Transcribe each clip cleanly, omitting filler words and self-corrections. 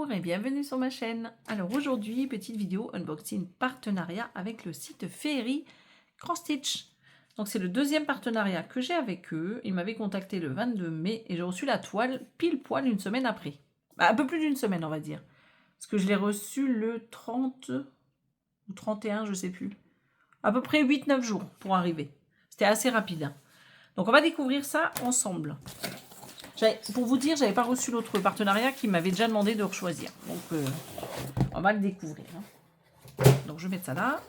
Bonjour et bienvenue sur ma chaîne. Alors aujourd'hui, petite vidéo unboxing partenariat avec le site Féerie Cross Stitch. Donc c'est le deuxième partenariat que j'ai avec eux. Ils m'avaient contacté le 22 mai et j'ai reçu la toile pile poil une semaine après. Bah, un peu plus d'une semaine on va dire. Parce que je l'ai reçu le 30 ou 31, je sais plus. À peu près 8-9 jours pour arriver. C'était assez rapide. Hein. Donc on va découvrir ça ensemble. Pour vous dire, j'avais pas reçu l'autre partenariat qui m'avait déjà demandé de choisir. Donc, on va le découvrir. Hein. Donc, je vais mettre ça là.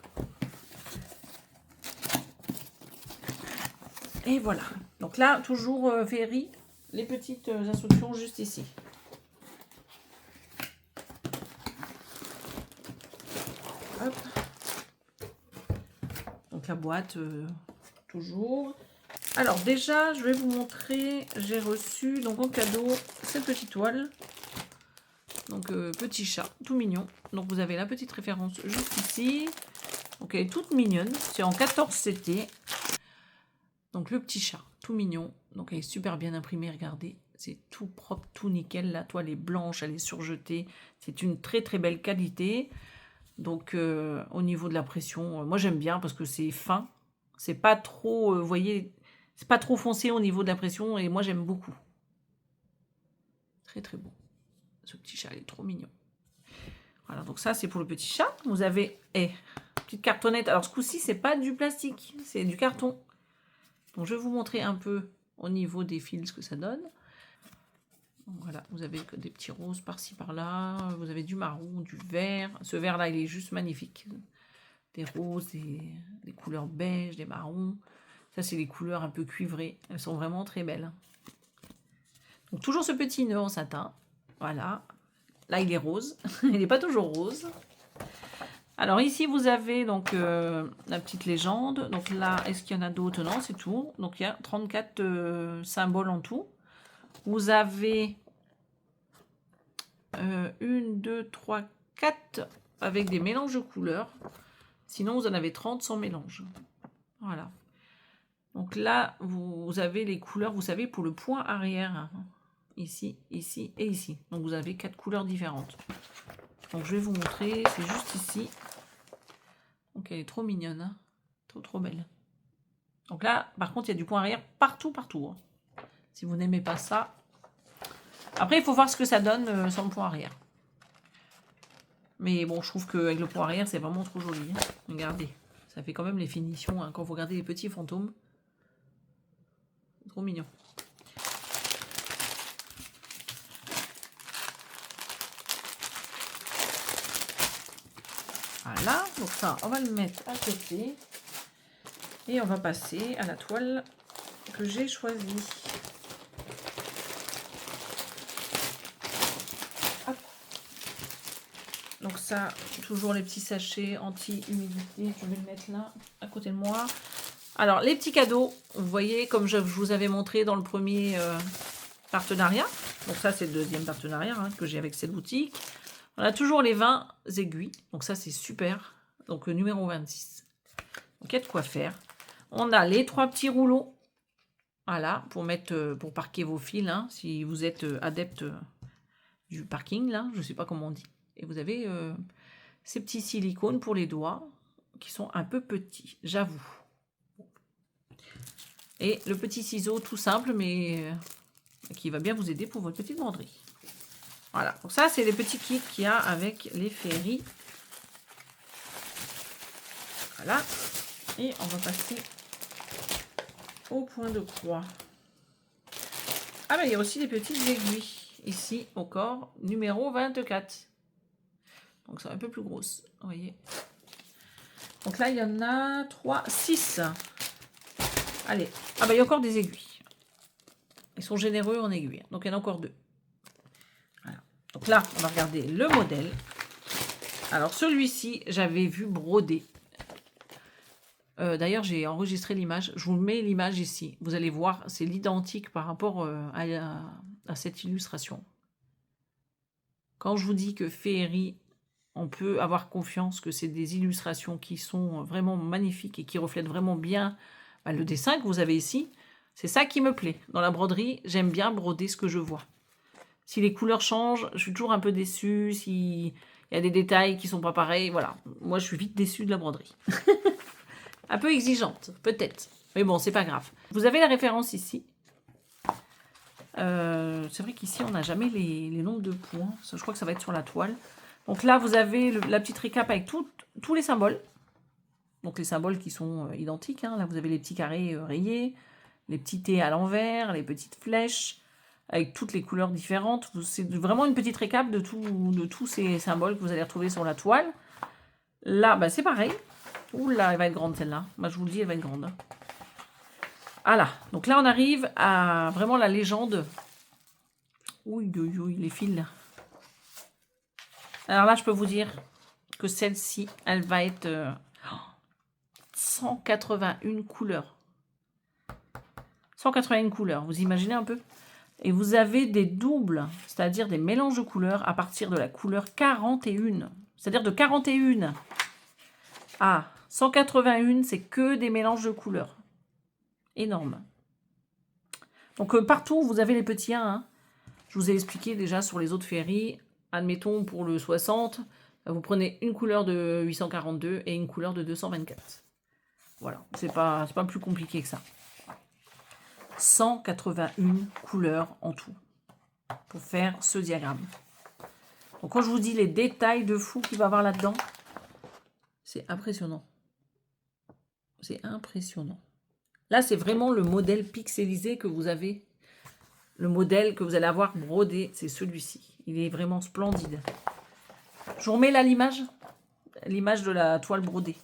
Et voilà. Donc là, toujours Féerie, les petites instructions juste ici. Hop. Donc la boîte, toujours. Alors déjà, je vais vous montrer, j'ai reçu donc en cadeau cette petite toile. Donc petit chat, tout mignon. Donc vous avez la petite référence juste ici. Donc elle est toute mignonne, c'est en 14 CT. Donc le petit chat, tout mignon. Donc elle est super bien imprimée, regardez. C'est tout propre, tout nickel. La toile est blanche, elle est surjetée. C'est une très très belle qualité. Donc au niveau de la pression, moi j'aime bien parce que c'est fin. C'est pas trop, vous voyez... C'est pas trop foncé au niveau de la pression et moi j'aime beaucoup. Très très beau. Ce petit chat il est trop mignon. Voilà, donc ça c'est pour le petit chat. Vous avez petite cartonnette. Alors ce coup-ci c'est pas du plastique, c'est du carton. Donc je vais vous montrer un peu au niveau des fils ce que ça donne. Donc, voilà, vous avez des petits roses par-ci par-là. Vous avez du marron, du vert. Ce vert là il est juste magnifique. Des roses, des couleurs beige, des marrons. Ça, c'est les couleurs un peu cuivrées. Elles sont vraiment très belles. Donc, toujours ce petit nœud en satin. Voilà. Là, il est rose. Il n'est pas toujours rose. Alors, ici, vous avez donc la petite légende. Donc là, est-ce qu'il y en a d'autres? Non, c'est tout. Donc, il y a 34 symboles en tout. Vous avez 1, 2, 3, 4 avec des mélanges de couleurs. Sinon, vous en avez 30 sans mélange. Voilà. Donc là, vous avez les couleurs, vous savez, pour le point arrière. Ici, ici et ici. Donc vous avez 4 couleurs différentes. Donc je vais vous montrer, c'est juste ici. Donc elle est trop mignonne. Hein, trop trop belle. Donc là, par contre, il y a du point arrière partout, partout. Hein. Si vous n'aimez pas ça. Après, il faut voir ce que ça donne sans le point arrière. Mais bon, je trouve qu'avec le point arrière, c'est vraiment trop joli. Hein. Regardez, ça fait quand même les finitions. Hein, quand vous regardez les petits fantômes. Trop mignon. Voilà, donc ça, on va le mettre à côté. Et on va passer à la toile que j'ai choisie. Hop. Donc ça, toujours les petits sachets anti-humidité. Je vais le mettre là, à côté de moi. Alors, les petits cadeaux, vous voyez, comme je vous avais montré dans le premier partenariat. Donc ça, c'est le deuxième partenariat hein, que j'ai avec cette boutique. On a toujours les 20 aiguilles. Donc ça, c'est super. Donc le numéro 26. Donc il y a de quoi faire. On a les 3 petits rouleaux. Voilà, pour mettre, pour parquer vos fils. Hein, si vous êtes adepte du parking, là, je ne sais pas comment on dit. Et vous avez ces petits silicones pour les doigts qui sont un peu petits, j'avoue. Et le petit ciseau tout simple, mais qui va bien vous aider pour votre petite broderie. Voilà, donc ça, c'est les petits kits qu'il y a avec les Féerie. Voilà, et on va passer au point de croix. Ah, ben il y a aussi des petites aiguilles, ici, au corps, numéro 24. Donc, c'est un peu plus grosse, vous voyez. Donc là, il y en a 3, 6. Allez, ah ben il y a encore des aiguilles. Ils sont généreux en aiguilles, donc il y en a encore 2. Voilà. Donc là, on va regarder le modèle. Alors celui-ci, j'avais vu broder. D'ailleurs, j'ai enregistré l'image. Je vous mets l'image ici. Vous allez voir, c'est l'identique par rapport à cette illustration. Quand je vous dis que Féerie, on peut avoir confiance que c'est des illustrations qui sont vraiment magnifiques et qui reflètent vraiment bien le dessin que vous avez ici. C'est ça qui me plaît. Dans la broderie, j'aime bien broder ce que je vois. Si les couleurs changent, je suis toujours un peu déçue. S'il y a des détails qui sont pas pareils, voilà. Moi, je suis vite déçue de la broderie. Un peu exigeante, peut-être. Mais bon, c'est pas grave. Vous avez la référence ici. C'est vrai qu'ici, on n'a jamais les nombres de points. Ça, je crois que ça va être sur la toile. Donc là, vous avez la petite récap avec tous les symboles. Donc les symboles qui sont identiques. Hein. Là, vous avez les petits carrés rayés, les petits T à l'envers, les petites flèches, avec toutes les couleurs différentes. C'est vraiment une petite récap de tous ces symboles que vous allez retrouver sur la toile. Là, bah, c'est pareil. Ouh là, elle va être grande celle-là. Bah, je vous le dis, elle va être grande. Voilà. Donc là, on arrive à vraiment la légende. Ouh, les fils. Alors là, je peux vous dire que celle-ci, elle va être 181 couleurs. 181 couleurs, vous imaginez un peu? Et vous avez des doubles, c'est-à-dire des mélanges de couleurs à partir de la couleur 41. C'est-à-dire de 41 à 181, c'est que des mélanges de couleurs. Énorme. Donc partout, vous avez les petits 1. Hein. Je vous ai expliqué déjà sur les autres féeries. Admettons pour le 60, vous prenez une couleur de 842 et une couleur de 224. Voilà, c'est pas plus compliqué que ça. 181 couleurs en tout pour faire ce diagramme. Donc quand je vous dis les détails de fou qu'il va y avoir là-dedans, c'est impressionnant. C'est impressionnant. Là, c'est vraiment le modèle pixelisé que vous avez. Le modèle que vous allez avoir brodé, c'est celui-ci. Il est vraiment splendide. Je vous remets là l'image de la toile brodée.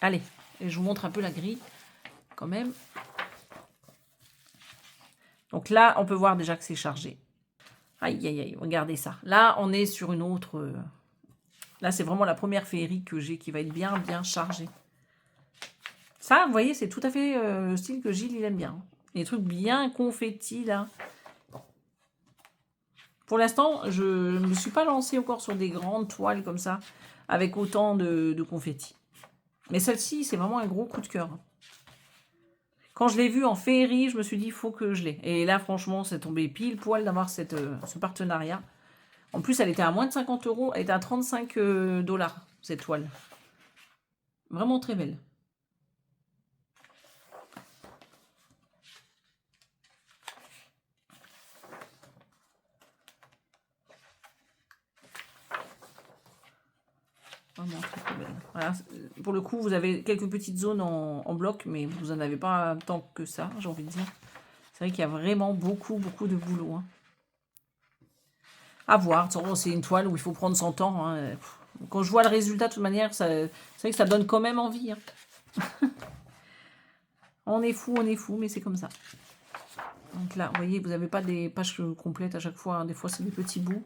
Allez, et je vous montre un peu la grille quand même. Donc là, on peut voir déjà que c'est chargé. Aïe, aïe, aïe, regardez ça. Là, on est sur une autre... Là, c'est vraiment la première féerie que j'ai qui va être bien, bien chargée. Ça, vous voyez, c'est tout à fait le style que Gilles, il aime bien. Les trucs bien confettis, là. Pour l'instant, je ne me suis pas lancée encore sur des grandes toiles comme ça, avec autant de confettis. Mais celle-ci, c'est vraiment un gros coup de cœur. Quand je l'ai vue en féerie, je me suis dit, il faut que je l'ai. Et là, franchement, c'est tombé pile poil d'avoir ce partenariat. En plus, elle était à moins de 50 €. Elle était à 35 $, cette toile. Vraiment très belle. Vraiment très belle. Voilà. Pour le coup, vous avez quelques petites zones en bloc, mais vous n'en avez pas tant que ça, j'ai envie de dire. C'est vrai qu'il y a vraiment beaucoup, beaucoup de boulot. Hein. À voir. C'est une toile où il faut prendre son temps. Hein. Quand je vois le résultat, de toute manière, c'est vrai que ça donne quand même envie. Hein. On est fou, mais c'est comme ça. Donc là, vous voyez, vous n'avez pas des pages complètes à chaque fois. Hein. Des fois, c'est des petits bouts.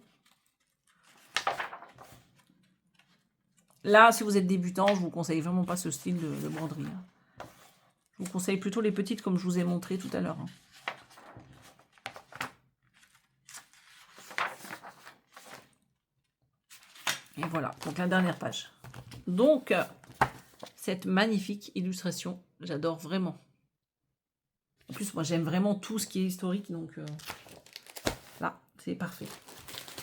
Là, si vous êtes débutant, je vous conseille vraiment pas ce style de broderie. Hein. Je vous conseille plutôt les petites comme je vous ai montré tout à l'heure. Hein. Et voilà, donc la dernière page. Donc, cette magnifique illustration, j'adore vraiment. En plus, moi, j'aime vraiment tout ce qui est historique, donc là, c'est parfait.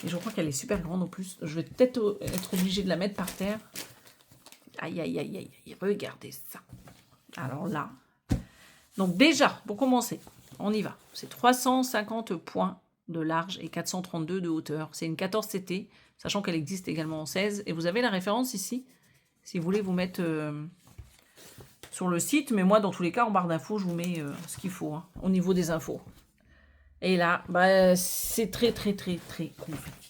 Et je crois qu'elle est super grande en plus. Je vais peut-être être obligée de la mettre par terre. Aïe, aïe, aïe, aïe, regardez ça. Alors là. Donc déjà, pour commencer, on y va. C'est 350 points de large et 432 de hauteur. C'est une 14 CT, sachant qu'elle existe également en 16. Et vous avez la référence ici, si vous voulez vous mettre sur le site. Mais moi, dans tous les cas, en barre d'infos, je vous mets ce qu'il faut hein, au niveau des infos. Et là, bah, c'est très, très, très, très confetti.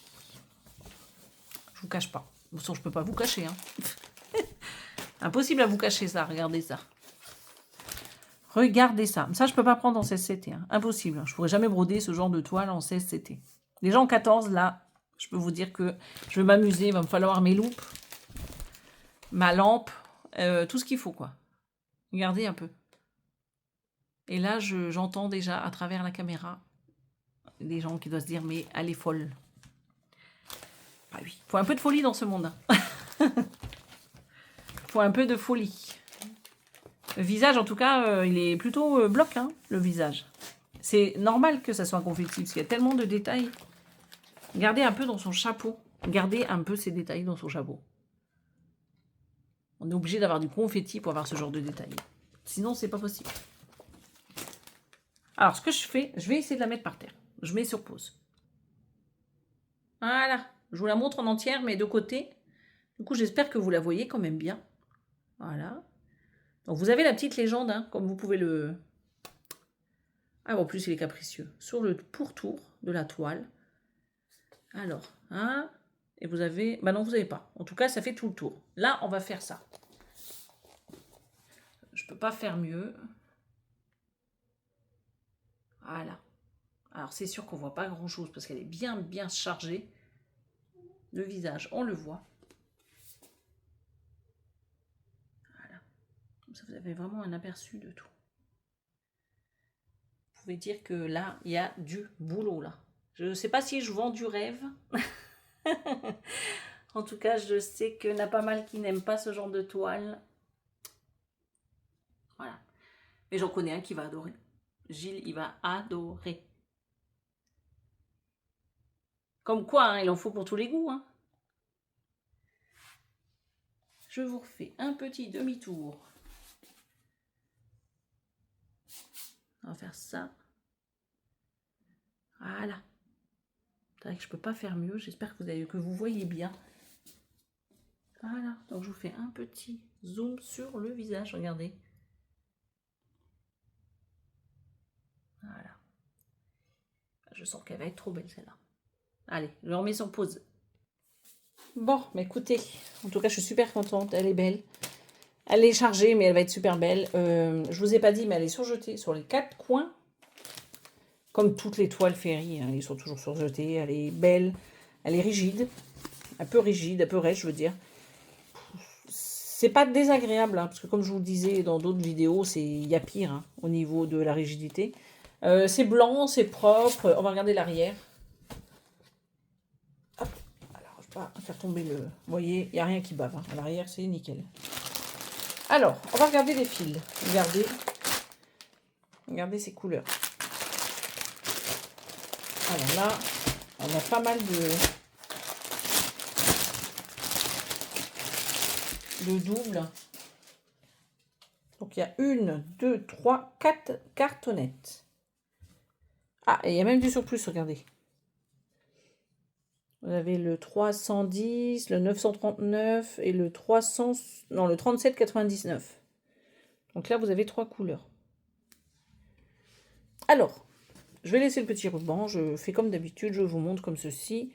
Je vous cache pas. De toute façon, je peux pas vous cacher. Hein. Impossible à vous cacher ça. Regardez ça. Regardez ça. Ça, je peux pas prendre en 16 CT. Hein. Impossible. Je pourrais jamais broder ce genre de toile en 16 CT. Déjà en 14, là, je peux vous dire que je vais m'amuser. Il va me falloir mes loupes, ma lampe, tout ce qu'il faut, quoi. Regardez un peu. Et là, j'entends déjà à travers la caméra des gens qui doivent se dire, mais elle est folle. Ah oui, il faut un peu de folie dans ce monde. Il faut un peu de folie. Le visage, en tout cas, il est plutôt bloc, hein, le visage. C'est normal que ça soit un confetti, parce qu'il y a tellement de détails. Gardez un peu dans son chapeau. Gardez un peu ces détails dans son chapeau. On est obligé d'avoir du confetti pour avoir ce genre de détails. Sinon, c'est pas possible. Alors, ce que je fais, je vais essayer de la mettre par terre. Je mets sur pause. Voilà. Je vous la montre en entière, mais de côté. Du coup, j'espère que vous la voyez quand même bien. Voilà. Donc, vous avez la petite légende, hein, comme vous pouvez le... Ah, en plus, il est capricieux. Sur le pourtour de la toile. Alors, hein, et vous avez... Bah non, vous n'avez pas. En tout cas, ça fait tout le tour. Là, on va faire ça. Je ne peux pas faire mieux. Voilà. Alors, c'est sûr qu'on ne voit pas grand-chose parce qu'elle est bien, bien chargée. Le visage, on le voit. Voilà. Comme ça, vous avez vraiment un aperçu de tout. Vous pouvez dire que là, il y a du boulot, là. Je ne sais pas si je vends du rêve. En tout cas, je sais qu'il y en a pas mal qui n'aiment pas ce genre de toile. Voilà. Mais j'en connais un qui va adorer. Gilles, il va adorer. Comme quoi, hein, il en faut pour tous les goûts. Hein. Je vous refais un petit demi-tour. On va faire ça. Voilà. C'est vrai que je ne peux pas faire mieux. J'espère que vous voyez bien. Voilà. Donc, je vous fais un petit zoom sur le visage. Regardez. Voilà. Je sens qu'elle va être trop belle, celle-là. Allez, je remets sur pause. Bon, mais écoutez, en tout cas, je suis super contente. Elle est belle. Elle est chargée, mais elle va être super belle. Je vous ai pas dit, mais elle est surjetée sur les 4 coins. Comme toutes les toiles Ferry, hein, ils sont toujours surjetés. Elle est belle, elle est rigide. Un peu rêche, je veux dire. C'est pas désagréable, hein, parce que comme je vous le disais dans d'autres vidéos, il y a pire hein, au niveau de la rigidité. C'est blanc, c'est propre. On va regarder l'arrière. Hop. Alors, je vais pas faire tomber le... Vous voyez, il n'y a rien qui bave. Hein. À l'arrière, c'est nickel. Alors, on va regarder les fils. Regardez ces couleurs. Alors là, on a pas mal de doubles. Donc il y a 1, 2, 3, 4 cartonnettes. Ah, et il y a même du surplus, regardez. Vous avez le 310, le 939 et le 300... Non, le 37,99. Donc là, vous avez 3 couleurs. Alors, je vais laisser le petit ruban. Je fais comme d'habitude, je vous montre comme ceci.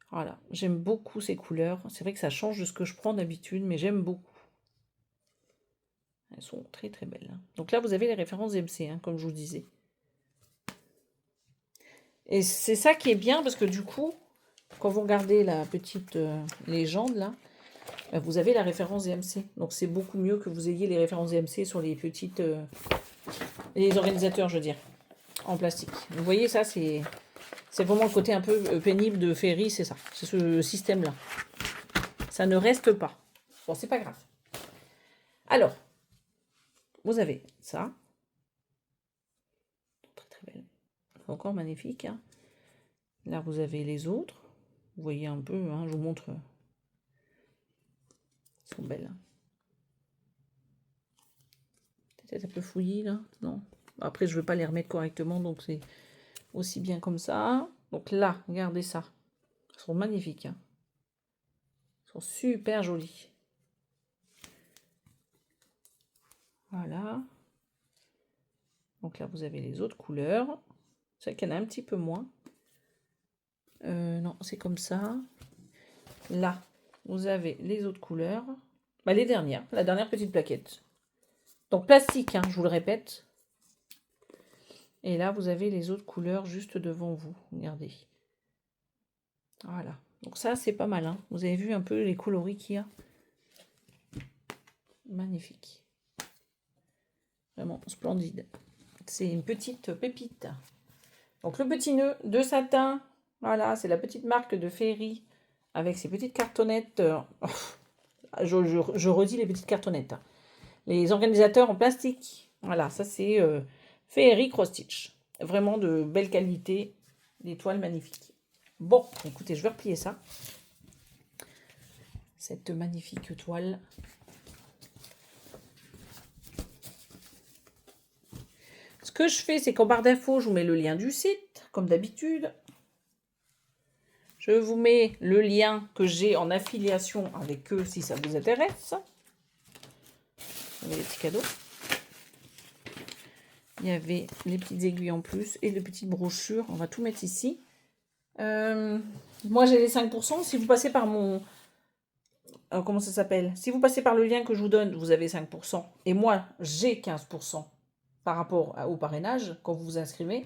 Voilà, j'aime beaucoup ces couleurs. C'est vrai que ça change de ce que je prends d'habitude, mais j'aime beaucoup. Elles sont très très belles. Hein. Donc là, vous avez les références MC, hein, comme je vous disais. Et c'est ça qui est bien, parce que du coup, quand vous regardez la petite légende, là, vous avez la référence DMC. Donc c'est beaucoup mieux que vous ayez les références DMC sur les petites... les organisateurs, je veux dire, en plastique. Vous voyez, ça, c'est vraiment le côté un peu pénible de Ferry, c'est ça. C'est ce système-là. Ça ne reste pas. Bon, c'est pas grave. Alors, vous avez ça. Très très belle. Encore magnifique. Hein. Là, vous avez les autres. Vous voyez un peu, hein, je vous montre. Elles sont belles. Hein. Peut-être un peu fouillis, là. Non. Après, je ne veux pas les remettre correctement, donc c'est aussi bien comme ça. Donc là, regardez ça. Elles sont magnifiques. Hein. Elles sont super jolies. Voilà. Donc là, vous avez les autres couleurs. C'est vrai qu'il y en a un petit peu moins. Non, c'est comme ça. Là, vous avez les autres couleurs. Bah, les dernières. La dernière petite plaquette. Donc plastique, hein, je vous le répète. Et là, vous avez les autres couleurs juste devant vous. Regardez. Voilà. Donc ça, c'est pas mal. Hein. Vous avez vu un peu les coloris qu'il y a. Magnifique. Vraiment splendide. C'est une petite pépite. Donc le petit nœud de satin. Voilà, c'est la petite marque de Ferry. Avec ses petites cartonnettes. Je redis les petites cartonnettes. Les organisateurs en plastique. Voilà, ça c'est Ferry Cross Stitch. vraiment de belle qualité, des toiles magnifiques. Bon, écoutez, je vais replier ça. Cette magnifique toile. Ce que je fais, c'est qu'en barre d'infos, je vous mets le lien du site, comme d'habitude. Je vous mets le lien que j'ai en affiliation avec eux, si ça vous intéresse. Vous avez les petits cadeaux. Il y avait les petites aiguilles en plus et les petites brochures. On va tout mettre ici. Moi, j'ai les 5%. Si vous passez par mon... comment ça s'appelle? Si vous passez par le lien que je vous donne, vous avez 5%. Et moi, j'ai 15% par rapport au parrainage quand vous vous inscrivez.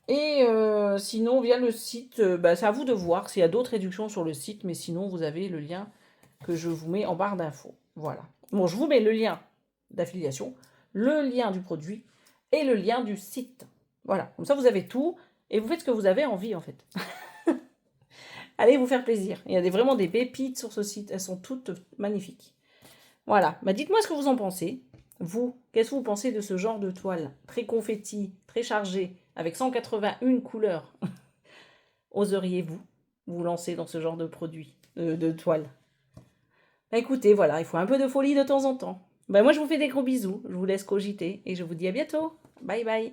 Et sinon, via le site, c'est à vous de voir s'il y a d'autres réductions sur le site. Mais sinon, vous avez le lien que je vous mets en barre d'infos. Voilà. Bon, je vous mets le lien d'affiliation, le lien du produit et le lien du site. Voilà. Comme ça, vous avez tout. Et vous faites ce que vous avez envie, en fait. Allez vous faire plaisir. Il y a vraiment des pépites sur ce site. Elles sont toutes magnifiques. Voilà. Dites-moi ce que vous en pensez. Vous, qu'est-ce que vous pensez de ce genre de toile? Très confetti, très chargé, avec 181 couleurs. Oseriez-vous vous lancer dans ce genre de produit, de toile? Écoutez, voilà, il faut un peu de folie de temps en temps. Moi, je vous fais des gros bisous. Je vous laisse cogiter et je vous dis à bientôt. Bye bye.